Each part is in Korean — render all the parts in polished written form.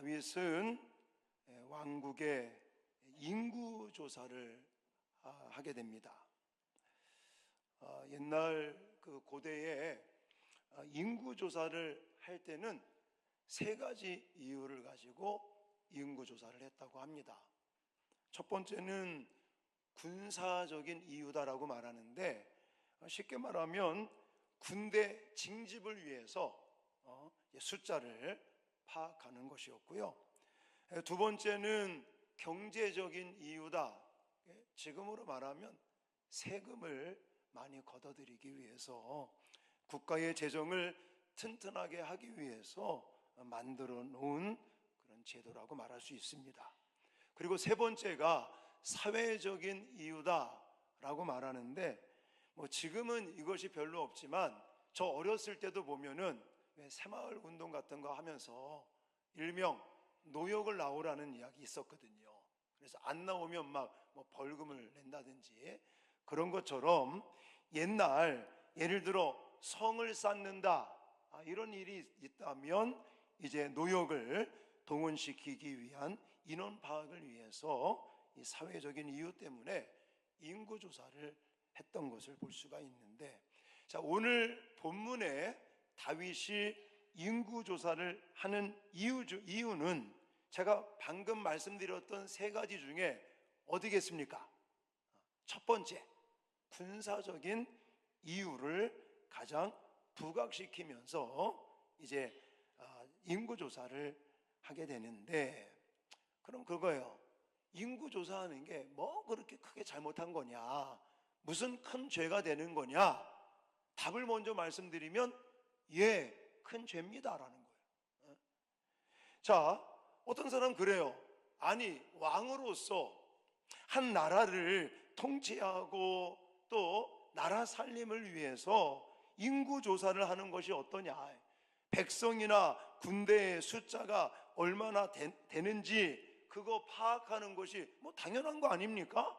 다윗은 왕국의 인구 조사를 하게 됩니다. 옛날 그 고대에 인구 조사를 할 때는 세 가지 이유를 가지고 인구 조사를 했다고 합니다. 첫 번째는 군사적인 이유다라고 말하는데, 쉽게 말하면 군대 징집을 위해서 숫자를 파악하는 것이었고요. 두 번째는 경제적인 이유다. 지금으로 말하면 세금을 많이 걷어들이기 위해서, 국가의 재정을 튼튼하게 하기 위해서 만들어 놓은 그런 제도라고 말할 수 있습니다. 그리고 세 번째가 사회적인 이유다라고 말하는데, 지금은 이것이 별로 없지만 저 어렸을 때도 보면은 새마을 운동 같은 거 하면서 일명 노역을 나오라는 이야기 있었거든요. 그래서 안 나오면 막 벌금을 낸다든지 그런 것처럼, 옛날 예를 들어 성을 쌓는다 이런 일이 있다면 이제 노역을 동원시키기 위한 인원 파악을 위해서 이 사회적인 이유 때문에 인구조사를 했던 것을 볼 수가 있는데, 자, 오늘 본문에 다윗이 인구조사를 하는 이유는 제가 방금 말씀드렸던 세 가지 중에 어디겠습니까? 첫 번째, 군사적인 이유를 가장 부각시키면서 이제 인구조사를 하게 되는데, 그럼 그거예요. 인구조사하는 게 뭐 그렇게 크게 잘못한 거냐, 무슨 큰 죄가 되는 거냐? 답을 먼저 말씀드리면 큰 죄입니다라는 거예요. 자, 어떤 사람은 그래요. 아니, 왕으로서 한 나라를 통치하고 또 나라 살림을 위해서 인구조사를 하는 것이 어떠냐, 백성이나 군대의 숫자가 얼마나 되는지 그거 파악하는 것이 당연한 거 아닙니까?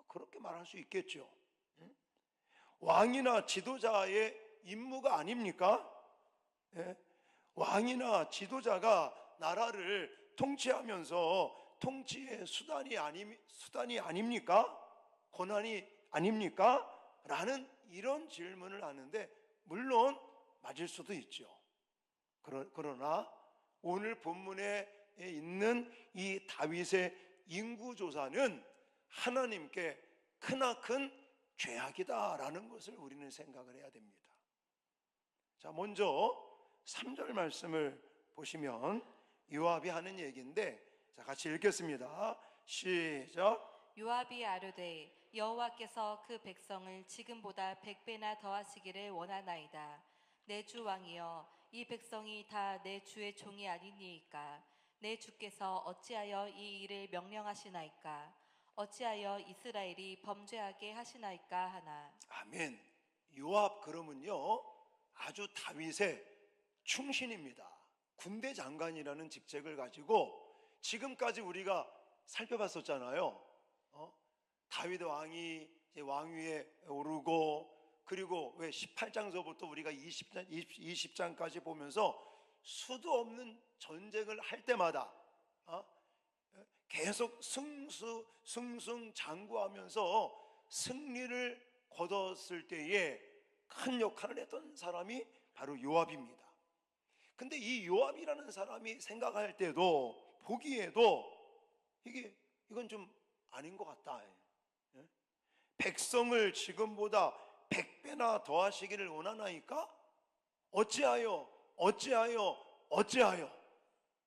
그렇게 말할 수 있겠죠. 왕이나 지도자의 임무가 아닙니까? 왕이나 지도자가 나라를 통치하면서 통치의 수단이 아닙니까? 권한이 아닙니까? 라는 이런 질문을 하는데, 물론 맞을 수도 있죠. 그러나 오늘 본문에 있는 이 다윗의 인구조사는 하나님께 크나큰 죄악이다라는 것을 우리는 생각을 해야 됩니다. 자, 먼저 3절 말씀을 보시면 요압이 하는 얘기인데, 자, 같이 읽겠습니다. 시작. 요압이 아뢰되 여호와께서 그 백성을 지금보다 100배나 더하시기를 원하나이다. 내 주 왕이여, 이 백성이 다 내 주의 종이 아니니이까? 내 주께서 어찌하여 이 일을 명령하시나이까? 어찌하여 이스라엘이 범죄하게 하시나이까 하나. 아멘. 요압 그러면요, 아주 다윗의 충신입니다. 군대 장관이라는 직책을 가지고 지금까지 우리가 살펴봤었잖아요. 다윗 왕이 이제 왕위에 오르고, 그리고 왜 18장서부터 우리가 20장까지 보면서 수도 없는 전쟁을 할 때마다 계속 승승장구하면서 승리를 거뒀을 때에 큰 역할을 했던 사람이 바로 요압입니다. 근데 이 요압이라는 사람이 생각할 때도, 보기에도 이건 좀 아닌 것 같다. 백성을 지금보다 100배나 더하시기를 원하나이까? 어찌하여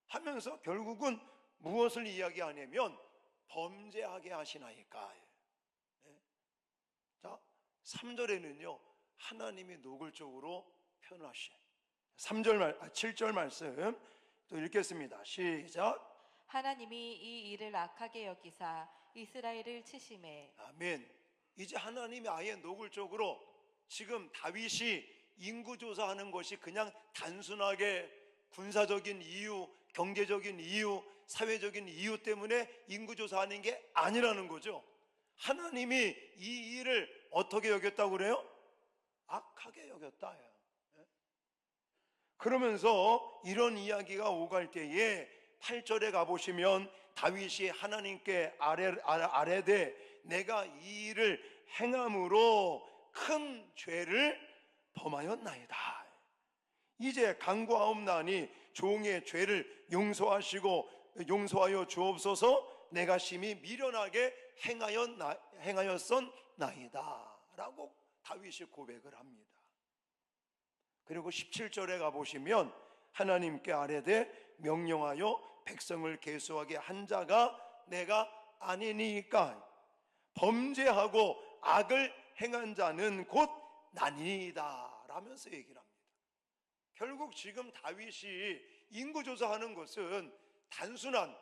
하면서 결국은 무엇을 이야기하냐면 범죄하게 하시나이까. 자, 3절에는요 하나님이 노골적으로 표현하신 7절 말씀 또 읽겠습니다. 시작. 하나님이 이 일을 악하게 여기사 이스라엘을 치심해. 아멘. 이제 하나님이 아예 노골적으로, 지금 다윗이 인구조사하는 것이 그냥 단순하게 군사적인 이유, 경제적인 이유, 사회적인 이유 때문에 인구조사하는 게 아니라는 거죠. 하나님이 이 일을 어떻게 여겼다고 그래요? 악하게 여겼다. 그러면서 이런 이야기가 오갈 때에 8절에 가보시면 다윗이 하나님께 아뢰되 내가 이 일을 행함으로 큰 죄를 범하였나이다. 이제 간구하옵나니 종의 죄를 용서하여 주옵소서. 내가 심히 미련하게 행하였었나이다 라고 다윗이 고백을 합니다. 그리고 17절에 가보시면 하나님께 아뢰되 명령하여 백성을 계수하게 한 자가 내가 아니니까 범죄하고 악을 행한 자는 곧 나니이다 라면서 얘기를 합니다. 결국 지금 다윗이 인구조사하는 것은 단순한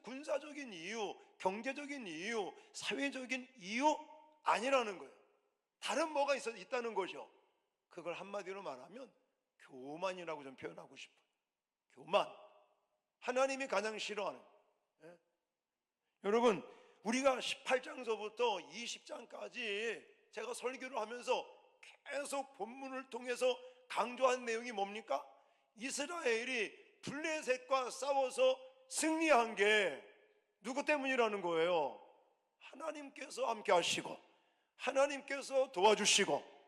군사적인 이유, 경제적인 이유, 사회적인 이유 아니라는 거예요. 다른 뭐가 있다는 거죠. 그걸 한마디로 말하면 교만이라고 좀 표현하고 싶어요. 교만. 하나님이 가장 싫어하는. 여러분, 우리가 18장서부터 20장까지 제가 설교를 하면서 계속 본문을 통해서 강조한 내용이 뭡니까? 이스라엘이 블레셋과 싸워서 승리한 게 누구 때문이라는 거예요? 하나님께서 함께 하시고 하나님께서 도와주시고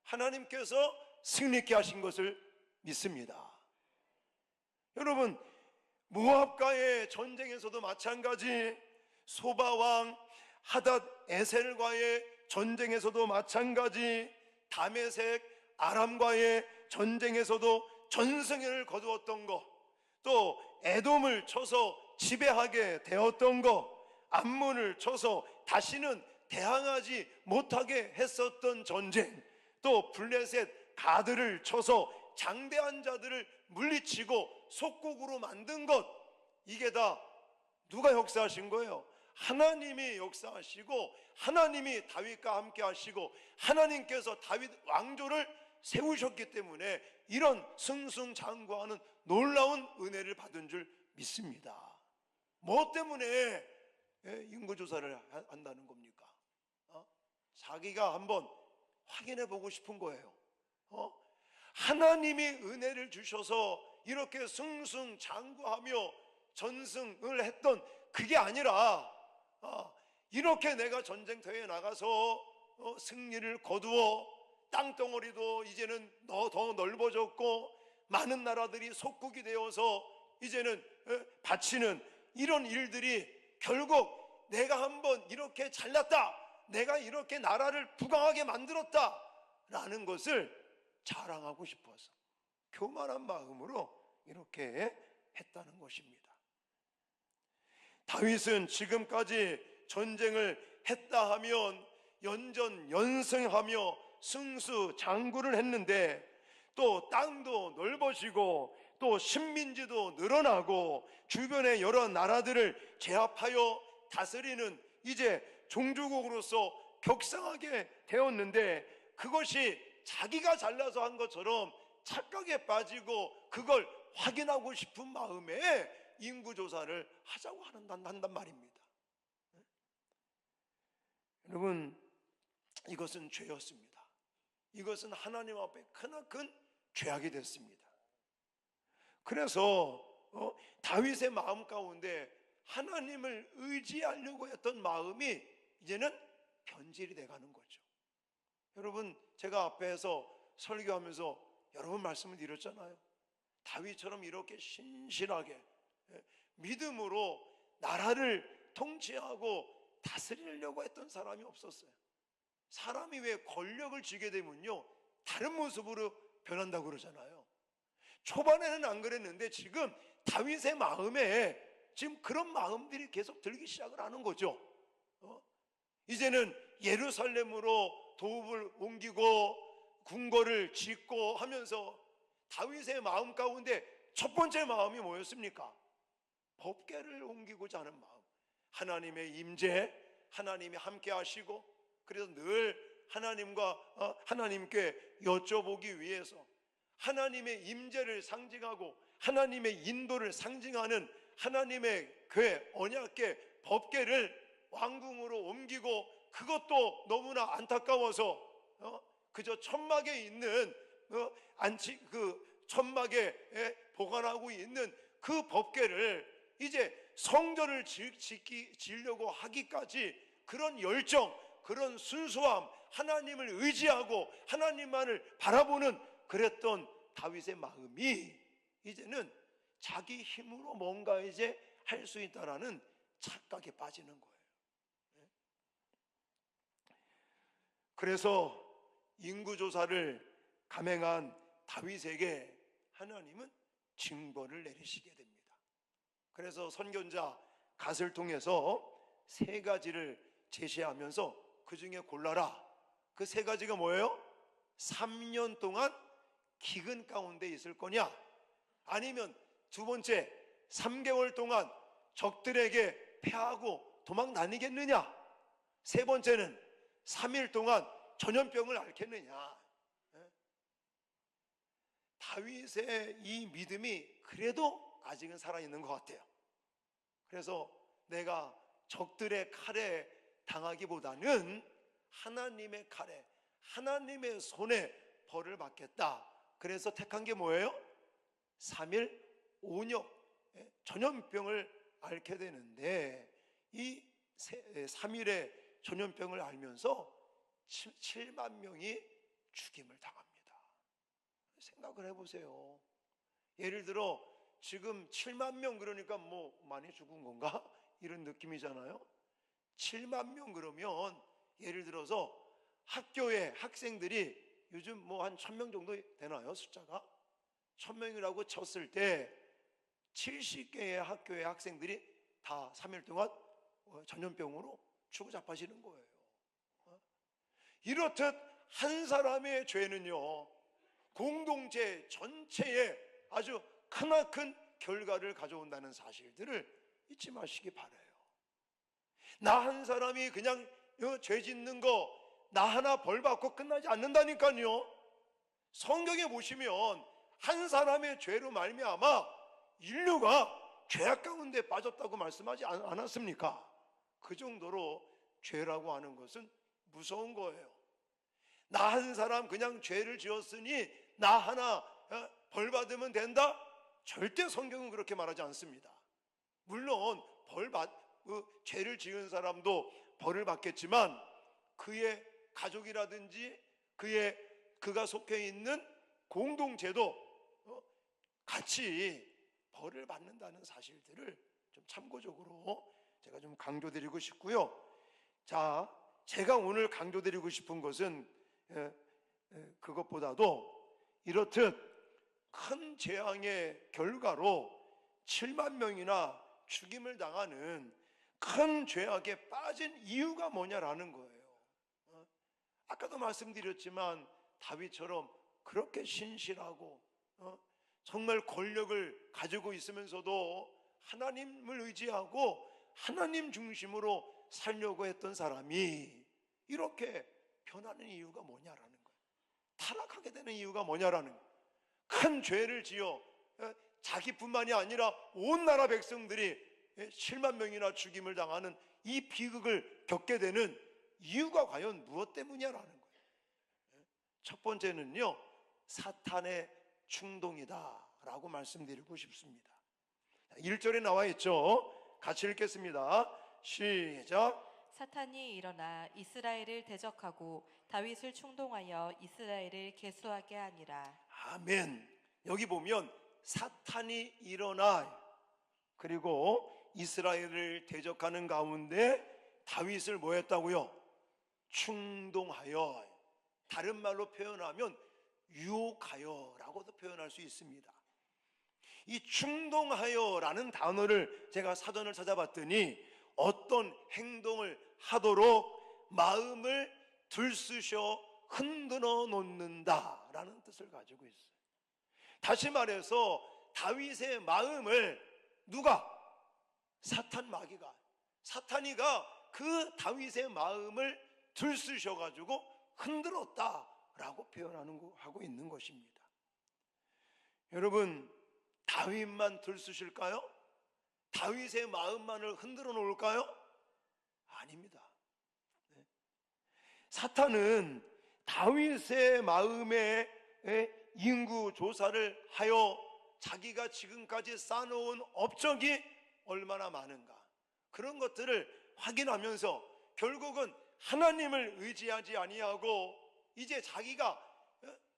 하나님께서 승리케 하신 것을 믿습니다. 여러분, 모압과의 전쟁에서도 마찬가지, 소바왕 하닷 에셀과의 전쟁에서도 마찬가지, 다메섹 아람과의 전쟁에서도 전승을 거두었던 것, 또 에돔을 쳐서 지배하게 되었던 것, 암몬을 쳐서 다시는 대항하지 못하게 했었던 전쟁, 또 블레셋 가드를 쳐서 장대한 자들을 물리치고 속국으로 만든 것, 이게 다 누가 역사하신 거예요? 하나님이 역사하시고 하나님이 다윗과 함께 하시고 하나님께서 다윗 왕조를 세우셨기 때문에 이런 승승장구하는 놀라운 은혜를 받은 줄 믿습니다. 뭐 때문에 인구조사를 한다는 겁니까? 자기가 한번 확인해 보고 싶은 거예요. 하나님이 은혜를 주셔서 이렇게 승승장구하며 전승을 했던 그게 아니라 이렇게 내가 전쟁터에 나가서 승리를 거두어 땅덩어리도 이제는 더 넓어졌고 많은 나라들이 속국이 되어서 이제는 바치는 이런 일들이 결국 내가 한번 이렇게 잘났다, 내가 이렇게 나라를 부강하게 만들었다 라는 것을 자랑하고 싶어서 교만한 마음으로 이렇게 했다는 것입니다. 다윗은 지금까지 전쟁을 했다 하면 연전연승하며 승수장구를 했는데 또 땅도 넓어지고 또 식민지도 늘어나고 주변의 여러 나라들을 제압하여 다스리는 이제 종주국으로서 격상하게 되었는데 그것이 자기가 잘나서 한 것처럼 착각에 빠지고 그걸 확인하고 싶은 마음에 인구조사를 하자고 한단 말입니다. 여러분, 이것은 죄였습니다. 이것은 하나님 앞에 크나큰 죄악이 됐습니다. 그래서 다윗의 마음 가운데 하나님을 의지하려고 했던 마음이 이제는 변질이 돼가는 거죠. 여러분, 제가 앞에서 설교하면서 여러 번 말씀을 드렸잖아요. 다윗처럼 이렇게 신실하게 믿음으로 나라를 통치하고 다스리려고 했던 사람이 없었어요. 사람이 왜 권력을 쥐게 되면요 다른 모습으로 변한다고 그러잖아요. 초반에는 안 그랬는데 지금 다윗의 마음에 지금 그런 마음들이 계속 들기 시작을 하는 거죠. 이제는 예루살렘으로 도읍을 옮기고 궁궐을 짓고 하면서 다윗의 마음 가운데 첫 번째 마음이 뭐였습니까? 법궤를 옮기고자 하는 마음. 하나님의 임재, 하나님이 함께 하시고 그래서 늘 하나님께 여쭤보기 위해서 하나님의 임재를 상징하고 하나님의 인도를 상징하는 하나님의 궤, 언약궤, 법궤를 왕궁으로 옮기고 그것도 너무나 안타까워서 그저 천막에 있는 천막에 보관하고 있는 그 법궤를 이제 성전을 지으려고 하기까지 그런 열정, 그런 순수함, 하나님을 의지하고 하나님만을 바라보는 그랬던 다윗의 마음이 이제는 자기 힘으로 뭔가 이제 할 수 있다라는 착각에 빠지는 거예요. 그래서 인구조사를 감행한 다윗에게 하나님은 징벌을 내리시게 됩니다. 그래서 선견자 갓을 통해서 세 가지를 제시하면서 그 중에 골라라. 그 세 가지가 뭐예요? 3년 동안 기근 가운데 있을 거냐? 아니면 두 번째, 3개월 동안 적들에게 패하고 도망 다니겠느냐? 세 번째는 3일 동안 전염병을 앓겠느냐? 다윗의 이 믿음이 그래도 아직은 살아있는 것 같아요. 그래서 내가 적들의 칼에 당하기보다는 하나님의 칼에, 하나님의 손에 벌을 받겠다. 그래서 택한 게 뭐예요? 3일 온역 전염병을 앓게 되는데, 이 3일의 전염병을 앓면서 7만 명이 죽임을 당합니다. 생각을 해보세요. 예를 들어 지금 7만 명 그러니까 뭐 많이 죽은 건가? 이런 느낌이잖아요. 7만 명 그러면 예를 들어서 학교에 학생들이 요즘 뭐 한 1000명 정도 되나요? 숫자가 1000명이라고 쳤을 때 70개의 학교의 학생들이 다 3일 동안 전염병으로 죽어 자빠지는 거예요. 이렇듯 한 사람의 죄는요, 공동체 전체에 아주 크나큰 결과를 가져온다는 사실들을 잊지 마시기 바라요. 나 한 사람이 그냥 죄 짓는 거 나 하나 벌 받고 끝나지 않는다니까요. 성경에 보시면 한 사람의 죄로 말미암아 인류가 죄악 가운데 빠졌다고 말씀하지 않았습니까? 그 정도로 죄라고 하는 것은 무서운 거예요. 나 한 사람 그냥 죄를 지었으니 나 하나 벌 받으면 된다? 절대 성경은 그렇게 말하지 않습니다. 물론 죄를 지은 사람도 벌을 받겠지만 그의 가족이라든지 그가 속해 있는 공동체도 같이 벌을 받는다는 사실들을 좀 참고적으로 제가 좀 강조드리고 싶고요. 자, 제가 오늘 강조드리고 싶은 것은 그것보다도 이렇듯 큰 재앙의 결과로 7만 명이나 죽임을 당하는 큰 죄악에 빠진 이유가 뭐냐라는 거예요. 아까도 말씀드렸지만 다윗처럼 그렇게 신실하고 정말 권력을 가지고 있으면서도 하나님을 의지하고 하나님 중심으로 살려고 했던 사람이 이렇게 변하는 이유가 뭐냐라는 거예요. 타락하게 되는 이유가 뭐냐라는 거예요. 큰 죄를 지어 자기뿐만이 아니라 온 나라 백성들이 7만 명이나 죽임을 당하는 이 비극을 겪게 되는 이유가 과연 무엇 때문이냐라는 거예요. 첫 번째는요, 사탄의 충동이다라고 말씀드리고 싶습니다. 1절에 나와 있죠. 같이 읽겠습니다. 시작. 사탄이 일어나 이스라엘을 대적하고 다윗을 충동하여 이스라엘을 계수하게 하니라. 아멘. 여기 보면 사탄이 일어나 그리고 이스라엘을 대적하는 가운데 다윗을 뭐 했다고요? 충동하여, 다른 말로 표현하면 유혹하여 라고도 표현할 수 있습니다. 이 충동하여라는 단어를 제가 사전을 찾아봤더니 어떤 행동을 하도록 마음을 들쑤셔 흔들어 놓는다라는 뜻을 가지고 있어요. 다시 말해서 다윗의 마음을 누가? 사탄 마귀가, 사탄이가 그 다윗의 마음을 들쑤셔 가지고 흔들었다라고 하고 있는 것입니다. 여러분, 다윗만 들쑤실까요? 다윗의 마음만을 흔들어 놓을까요? 아닙니다. 사탄은 다윗의 마음의 인구 조사를 하여 자기가 지금까지 쌓아놓은 업적이 얼마나 많은가, 그런 것들을 확인하면서 결국은 하나님을 의지하지 아니하고 이제 자기가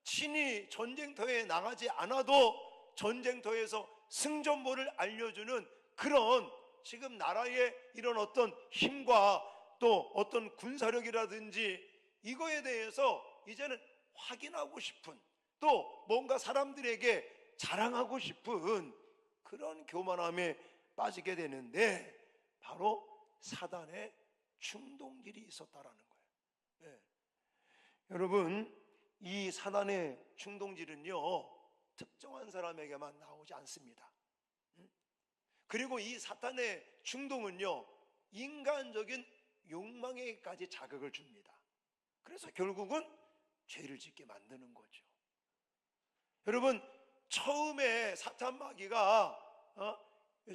친히 전쟁터에 나가지 않아도 전쟁터에서 승전보를 알려주는 그런 지금 나라의 이런 어떤 힘과 또 어떤 군사력이라든지 이거에 대해서 이제는 확인하고 싶은, 또 뭔가 사람들에게 자랑하고 싶은 그런 교만함에 빠지게 되는데, 바로 사단의 충동질이 있었다라는 거예요. 네. 여러분, 이 사단의 충동질은요, 특정한 사람에게만 나오지 않습니다. 그리고 이 사탄의 충동은요, 인간적인 욕망에까지 자극을 줍니다. 그래서 결국은 죄를 짓게 만드는 거죠. 여러분, 처음에 사탄 마귀가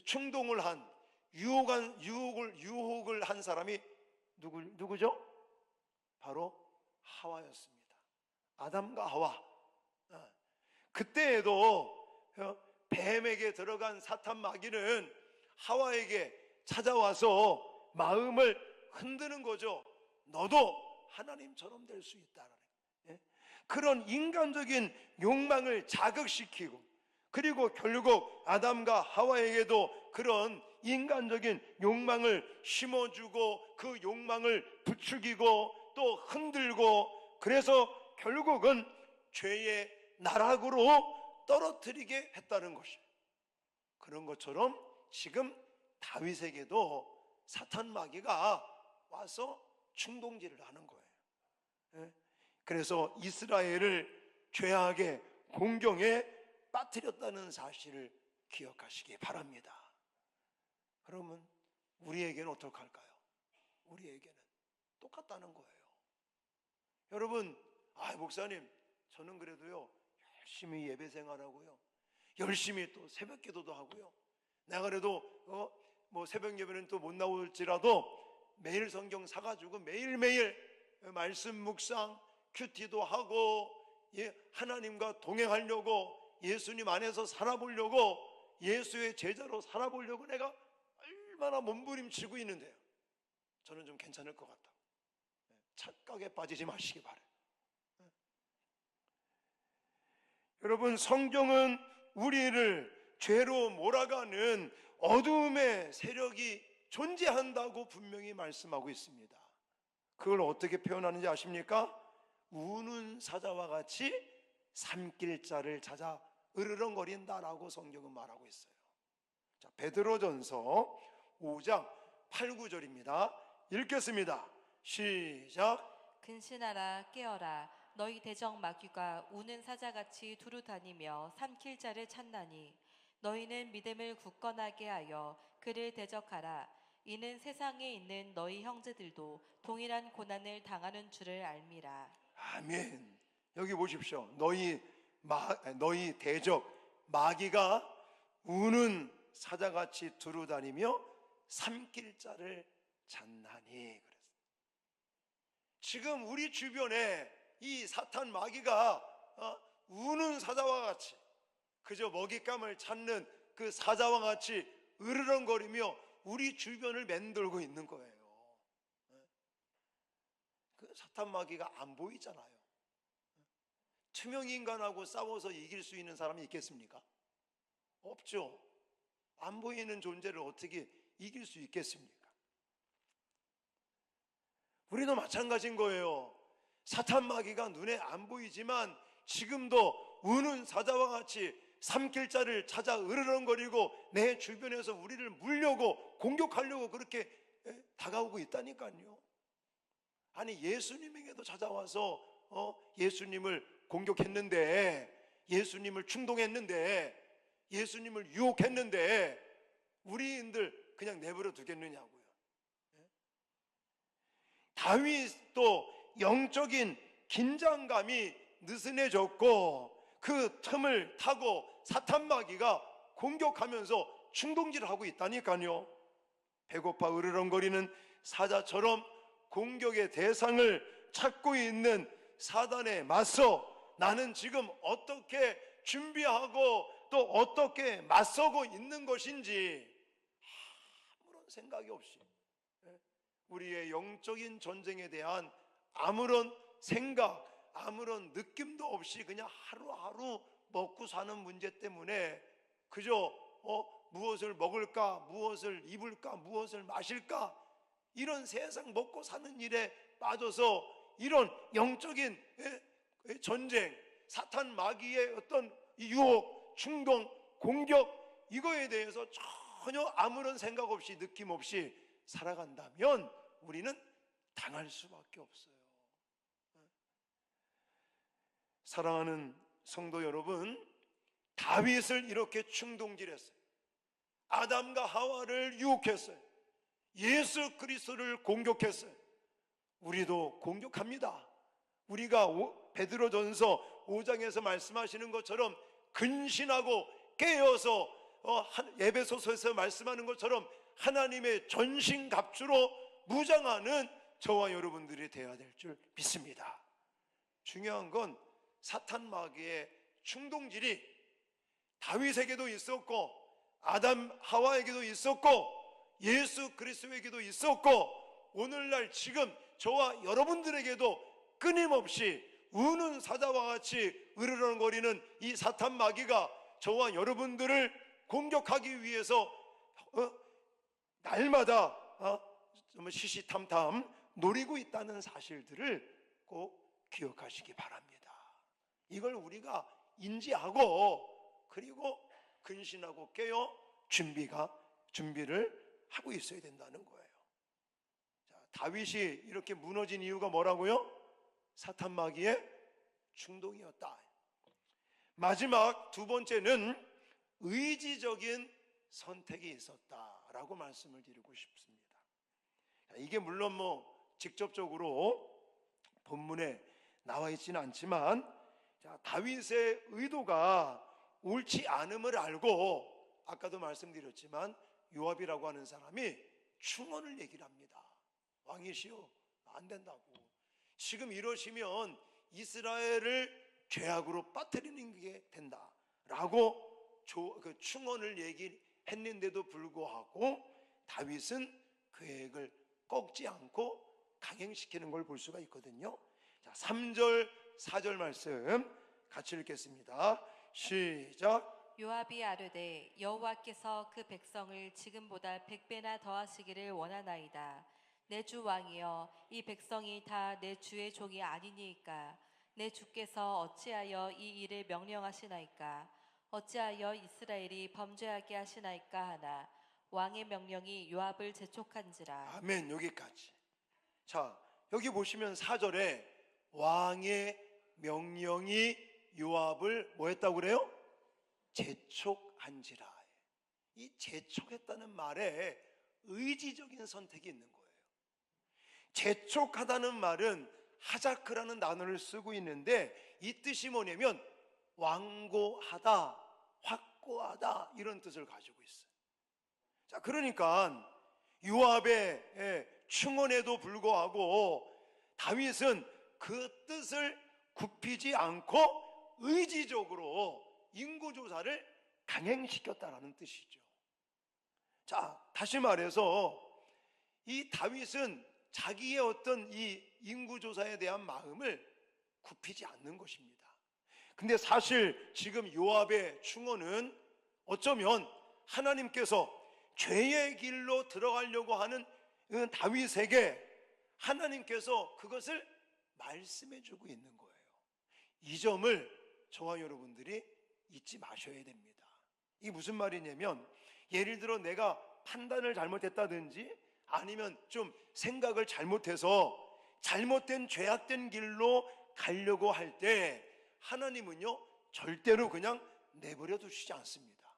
충동을 한, 유혹을 한 사람이 누구죠? 바로 하와였습니다. 아담과 하와. 그때에도 뱀에게 들어간 사탄 마귀는 하와에게 찾아와서 마음을 흔드는 거죠. 너도 하나님처럼 될 수 있다라는 거예요. 그런 인간적인 욕망을 자극시키고, 그리고 결국 아담과 하와에게도 그런 인간적인 욕망을 심어주고 그 욕망을 부추기고 또 흔들고, 그래서 결국은 죄의 나락으로 떨어뜨리게 했다는 것이에요. 그런 것처럼 지금 다윗에게도 사탄 마귀가 와서 충동질을 하는 거예요. 그래서 이스라엘을 죄악의 공경에 빠뜨렸다는 사실을 기억하시기 바랍니다. 그러면 우리에게는 어떻게 할까요? 우리에게는 똑같다는 거예요. 여러분, 목사님, 저는 그래도요 열심히 예배 생활하고요, 열심히 또 새벽 기도도 하고요, 내가 그래도 뭐 새벽 예배는 또 못 나올지라도 매일 성경 사가지고 매일매일 말씀 묵상, 큐티도 하고, 하나님과 동행하려고, 예수님 안에서 살아보려고, 예수의 제자로 살아보려고 내가 얼마나 몸부림치고 있는데요, 저는 좀 괜찮을 것 같다. 착각에 빠지지 마시기 바라요. 여러분, 성경은 우리를 죄로 몰아가는 어둠의 세력이 존재한다고 분명히 말씀하고 있습니다. 그걸 어떻게 표현하는지 아십니까? 우는 사자와 같이 삼킬 자를 찾아 으르렁거린다라고 성경은 말하고 있어요. 자, 베드로전서 5장 8, 9절입니다. 읽겠습니다. 시작. 근신하라, 깨어라. 너희 대적 마귀가 우는 사자같이 두루 다니며 삼킬 자를 찾나니, 너희는 믿음을 굳건하게 하여 그를 대적하라. 이는 세상에 있는 너희 형제들도 동일한 고난을 당하는 줄을 알미라. 아멘. 여기 보십시오. 너희 대적 마귀가 우는 사자같이 두루 다니며 삼킬 자를 찾나니. 지금 우리 주변에 이 사탄 마귀가 우는 사자와 같이, 그저 먹잇감을 찾는 그 사자와 같이 으르렁거리며 우리 주변을 맴돌고 있는 거예요. 그 사탄 마귀가 안 보이잖아요. 투명 인간하고 싸워서 이길 수 있는 사람이 있겠습니까? 없죠. 안 보이는 존재를 어떻게 이길 수 있겠습니까? 우리도 마찬가지인 거예요. 사탄 마귀가 눈에 안 보이지만 지금도 우는 사자와 같이 삼킬 자를 찾아 으르렁거리고 내 주변에서 우리를 물려고, 공격하려고 그렇게 다가오고 있다니까요. 아니, 예수님에게도 찾아와서 예수님을 공격했는데, 예수님을 충동했는데, 예수님을 유혹했는데 우리인들 그냥 내버려 두겠느냐고요. 다윗도 영적인 긴장감이 느슨해졌고 그 틈을 타고 사탄 마귀가 공격하면서 충동질을 하고 있다니까요. 배고파 으르렁거리는 사자처럼 공격의 대상을 찾고 있는 사단에 맞서 나는 지금 어떻게 준비하고 또 어떻게 맞서고 있는 것인지 아무런 생각이 없이, 우리의 영적인 전쟁에 대한 아무런 생각, 아무런 느낌도 없이 그냥 하루하루 먹고 사는 문제 때문에 그저 무엇을 먹을까, 무엇을 입을까, 무엇을 마실까, 이런 세상 먹고 사는 일에 빠져서 이런 영적인 전쟁, 사탄 마귀의 어떤 유혹, 충동, 공격, 이거에 대해서 전혀 아무런 생각 없이 느낌 없이 살아간다면 우리는 당할 수밖에 없어요. 사랑하는 성도 여러분, 다윗을 이렇게 충동질했어요. 아담과 하와를 유혹했어요. 예수 그리스도를 공격했어요. 우리도 공격합니다. 우리가 베드로전서 5장에서 말씀하시는 것처럼 근신하고 깨어서 에베소서에서 말씀하는 것처럼 하나님의 전신갑주로 무장하는 저와 여러분들이 되어야 될 줄 믿습니다. 중요한 건 사탄 마귀의 충동질이 다윗에게도 있었고 아담 하와에게도 있었고 예수 그리스도에게도 있었고 오늘날 지금 저와 여러분들에게도 끊임없이 우는 사자와 같이 으르렁거리는 이 사탄 마귀가 저와 여러분들을 공격하기 위해서 날마다 시시탐탐 노리고 있다는 사실들을 꼭 기억하시기 바랍니다. 이걸 우리가 인지하고 그리고 근신하고 깨어 준비를 하고 있어야 된다는 거예요. 자, 다윗이 이렇게 무너진 이유가 뭐라고요? 사탄 마귀의 충동이었다. 마지막 두 번째는 의지적인 선택이 있었다라고 말씀을 드리고 싶습니다. 이게 물론 직접적으로 본문에 나와 있지는 않지만 다윗의 의도가 옳지 않음을 알고 아까도 말씀드렸지만 요압이라고 하는 사람이 충언을 얘기를 합니다. 왕이시여, 안 된다고. 지금 이러시면 이스라엘을 죄악으로 빠뜨리는 게 된다라고 그 충언을 얘기했는데도 불구하고 다윗은 그 계획을 꺾지 않고 강행시키는 걸 볼 수가 있거든요. 자, 3절 4절 말씀 같이 읽겠습니다. 시작. 요압이 아뢰되 여호와께서 그 백성을 지금보다 100배나 더하시기를 원하나이다. 내 주 왕이여, 이 백성이 다 내 주의 종이 아니니이까 내 주께서 어찌하여 이 일을 명령하시나이까? 어찌하여 이스라엘이 범죄하게 하시나이까 하나 왕의 명령이 요압을 재촉한지라. 아멘. 여기까지. 자, 여기 보시면 4절에 왕의 명령이 요압을 뭐 했다고 그래요? 재촉한지라. 이 재촉했다는 말에 의지적인 선택이 있는 거예요. 재촉하다는 말은 하자크라는 단어를 쓰고 있는데 이 뜻이 뭐냐면 완고하다, 확고하다 이런 뜻을 가지고 있어요. 자, 그러니까 요압의 충언에도 불구하고 다윗은 그 뜻을 굽히지 않고 의지적으로 인구조사를 강행시켰다라는 뜻이죠. 자, 다시 말해서 이 다윗은 자기의 어떤 이 인구조사에 대한 마음을 굽히지 않는 것입니다. 근데 사실 지금 요압의 충언은 어쩌면 하나님께서 죄의 길로 들어가려고 하는 다윗에게 하나님께서 그것을 말씀해 주고 있는 거예요. 이 점을 저와 여러분들이 잊지 마셔야 됩니다. 이게 무슨 말이냐면 예를 들어 내가 판단을 잘못했다든지 아니면 좀 생각을 잘못해서 잘못된 죄악된 길로 가려고 할 때 하나님은요 절대로 그냥 내버려 두시지 않습니다.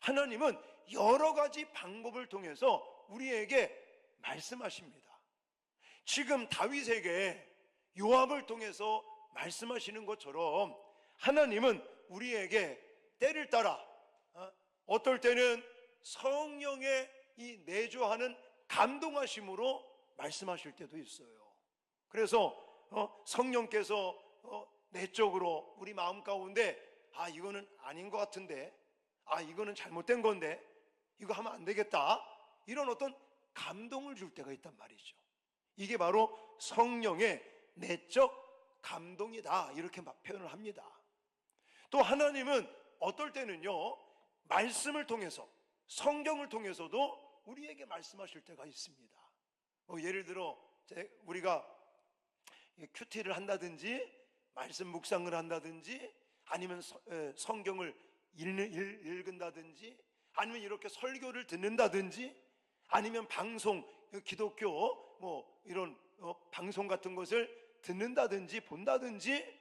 하나님은 여러 가지 방법을 통해서 우리에게 말씀하십니다. 지금 다윗에게 요압을 통해서 말씀하시는 것처럼 하나님은 우리에게 때를 따라 어떨 때는 성령의 이 내주하는 감동하심으로 말씀하실 때도 있어요. 그래서 성령께서 내적으로 우리 마음 가운데 아, 이거는 아닌 것 같은데, 아, 이거는 잘못된 건데, 이거 하면 안 되겠다, 이런 어떤 감동을 줄 때가 있단 말이죠. 이게 바로 성령의 내적 감동이다, 이렇게 막 표현을 합니다. 또 하나님은 어떨 때는요, 말씀을 통해서, 성경을 통해서도 우리에게 말씀하실 때가 있습니다. 예를 들어 우리가 큐티를 한다든지 말씀 묵상을 한다든지 아니면 성경을 읽는다든지 아니면 이렇게 설교를 듣는다든지 아니면 방송, 기독교 이런 방송 같은 것을 듣는다든지 본다든지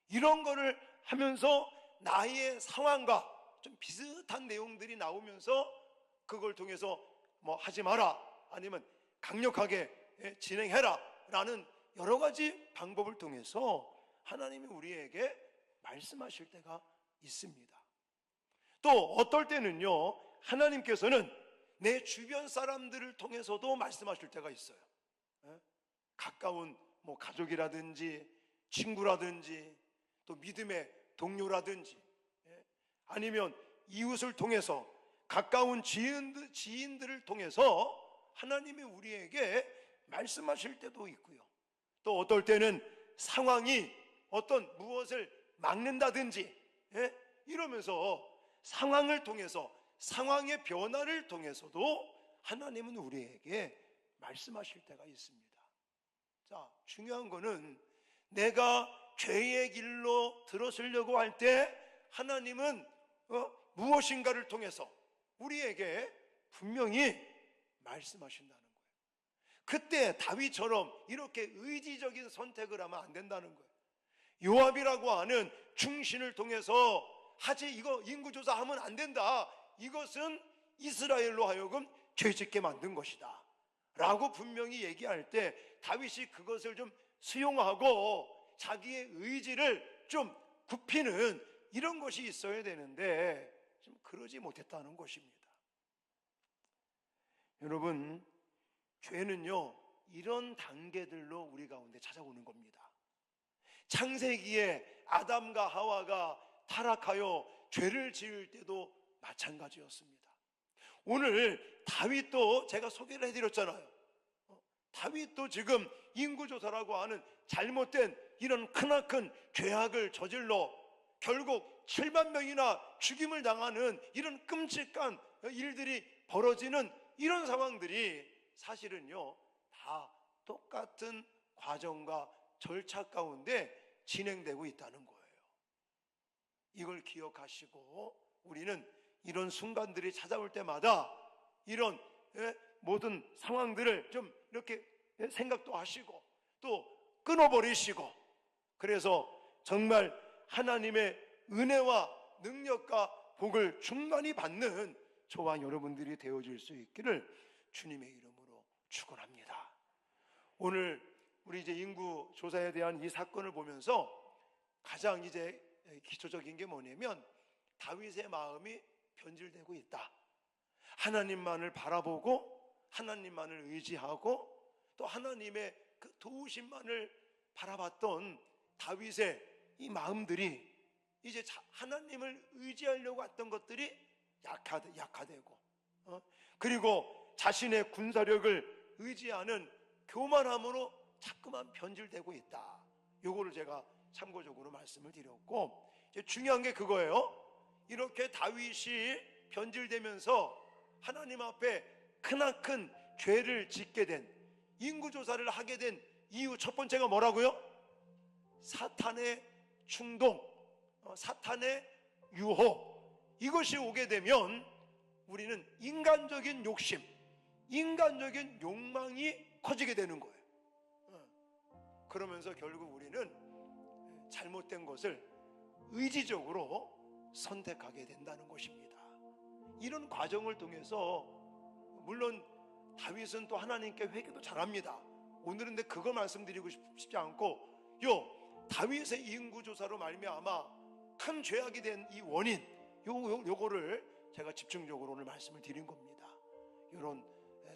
이런 거를 하면서 나의 상황과 좀 비슷한 내용들이 나오면서 그걸 통해서 하지 마라, 아니면 강력하게 진행해라 라는 여러 가지 방법을 통해서 하나님이 우리에게 말씀하실 때가 있습니다. 또 어떨 때는요, 하나님께서는 내 주변 사람들을 통해서도 말씀하실 때가 있어요. 가까운 가족이라든지 친구라든지 또 믿음의 동료라든지 아니면 이웃을 통해서 가까운 지인들을 통해서 하나님이 우리에게 말씀하실 때도 있고요. 또 어떨 때는 상황이 어떤 무엇을 막는다든지 이러면서 상황을 통해서, 상황의 변화를 통해서도 하나님은 우리에게 말씀하실 때가 있습니다. 자, 중요한 거는 내가 죄의 길로 들어서려고 할 때 하나님은 무엇인가를 통해서 우리에게 분명히 말씀하신다는 거예요. 그때 다윗처럼 이렇게 의지적인 선택을 하면 안 된다는 거예요. 요압이라고 하는 충신을 통해서 하지, 이거 인구조사하면 안 된다, 이것은 이스라엘로 하여금 죄짓게 만든 것이다 라고 분명히 얘기할 때 다윗이 그것을 좀 수용하고 자기의 의지를 좀 굽히는 이런 것이 있어야 되는데 좀 그러지 못했다는 것입니다. 여러분, 죄는요 이런 단계들로 우리 가운데 찾아오는 겁니다. 창세기에 아담과 하와가 타락하여 죄를 지을 때도 마찬가지였습니다. 오늘 다윗도 제가 소개를 해드렸잖아요. 다윗도 지금 인구조사라고 하는 잘못된 이런 크나큰 죄악을 저질러 결국 7만 명이나 죽임을 당하는 이런 끔찍한 일들이 벌어지는 이런 상황들이 사실은요 다 똑같은 과정과 절차 가운데 진행되고 있다는 거예요. 이걸 기억하시고 우리는 이런 순간들이 찾아올 때마다 이런 모든 상황들을 좀 이렇게 생각도 하시고 또 끊어버리시고, 그래서 정말 하나님의 은혜와 능력과 복을 충만히 받는 저와 여러분들이 되어질 수 있기를 주님의 이름으로 축원합니다. 오늘 우리 이제 인구 조사에 대한 이 사건을 보면서 가장 이제 기초적인 게 뭐냐면 다윗의 마음이 변질되고 있다. 하나님만을 바라보고 하나님만을 의지하고 또 하나님의 그 도우심만을 바라봤던 다윗의 이 마음들이 이제 하나님을 의지하려고 했던 것들이 약화되고 그리고 자신의 군사력을 의지하는 교만함으로 자꾸만 변질되고 있다. 요거를 제가 참고적으로 말씀을 드렸고, 이제 중요한 게 그거예요. 이렇게 다윗이 변질되면서 하나님 앞에 크나큰 죄를 짓게 된, 인구조사를 하게 된 이유 첫 번째가 뭐라고요? 사탄의 충동, 사탄의 유혹, 이것이 오게 되면 우리는 인간적인 욕심, 인간적인 욕망이 커지게 되는 거예요. 그러면서 결국 우리는 잘못된 것을 의지적으로 선택하게 된다는 것입니다. 이런 과정을 통해서 물론 다윗은 또 하나님께 회개도 잘합니다. 오늘은 근데 그걸 말씀드리고 싶지 않고 다윗의 인구조사로 말미암아 큰 죄악이 된 이 원인, 요거를 제가 집중적으로 오늘 말씀을 드린 겁니다. 이런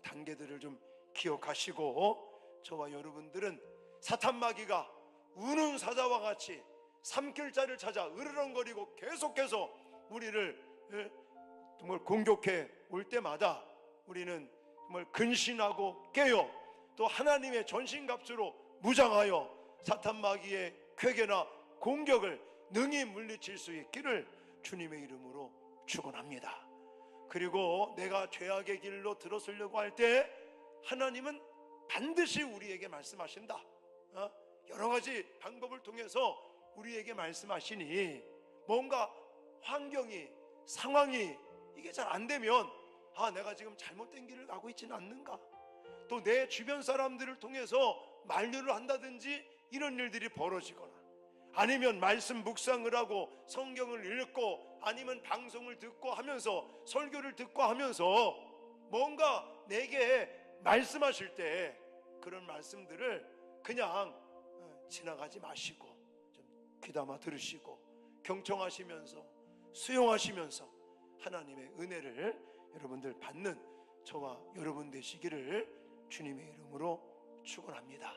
단계들을 좀 기억하시고 저와 여러분들은 사탄 마귀가 우는 사자와 같이 삼킬자를 찾아 으르렁거리고 계속해서 우리를 정말 공격해 올 때마다 우리는 정말 근신하고 깨어 또 하나님의 전신갑주로 무장하여 사탄 마귀의 쾌계나 공격을 능히 물리칠 수 있기를 주님의 이름으로 축원합니다. 그리고 내가 죄악의 길로 들어서려고 할 때 하나님은 반드시 우리에게 말씀하신다. 여러 가지 방법을 통해서 우리에게 말씀하시니 뭔가 환경이 상황이 이게 잘 안 되면 내가 지금 잘못된 길을 가고 있지는 않는가, 또 내 주변 사람들을 통해서 만류를 한다든지 이런 일들이 벌어지거나, 아니면 말씀 묵상을 하고 성경을 읽고 아니면 방송을 듣고 하면서 설교를 듣고 하면서 뭔가 내게 말씀하실 때 그런 말씀들을 그냥 지나가지 마시고 좀 귀담아 들으시고 경청하시면서 수용하시면서 하나님의 은혜를 여러분들 받는 저와 여러분 되시기를 주님의 이름으로 축원합니다.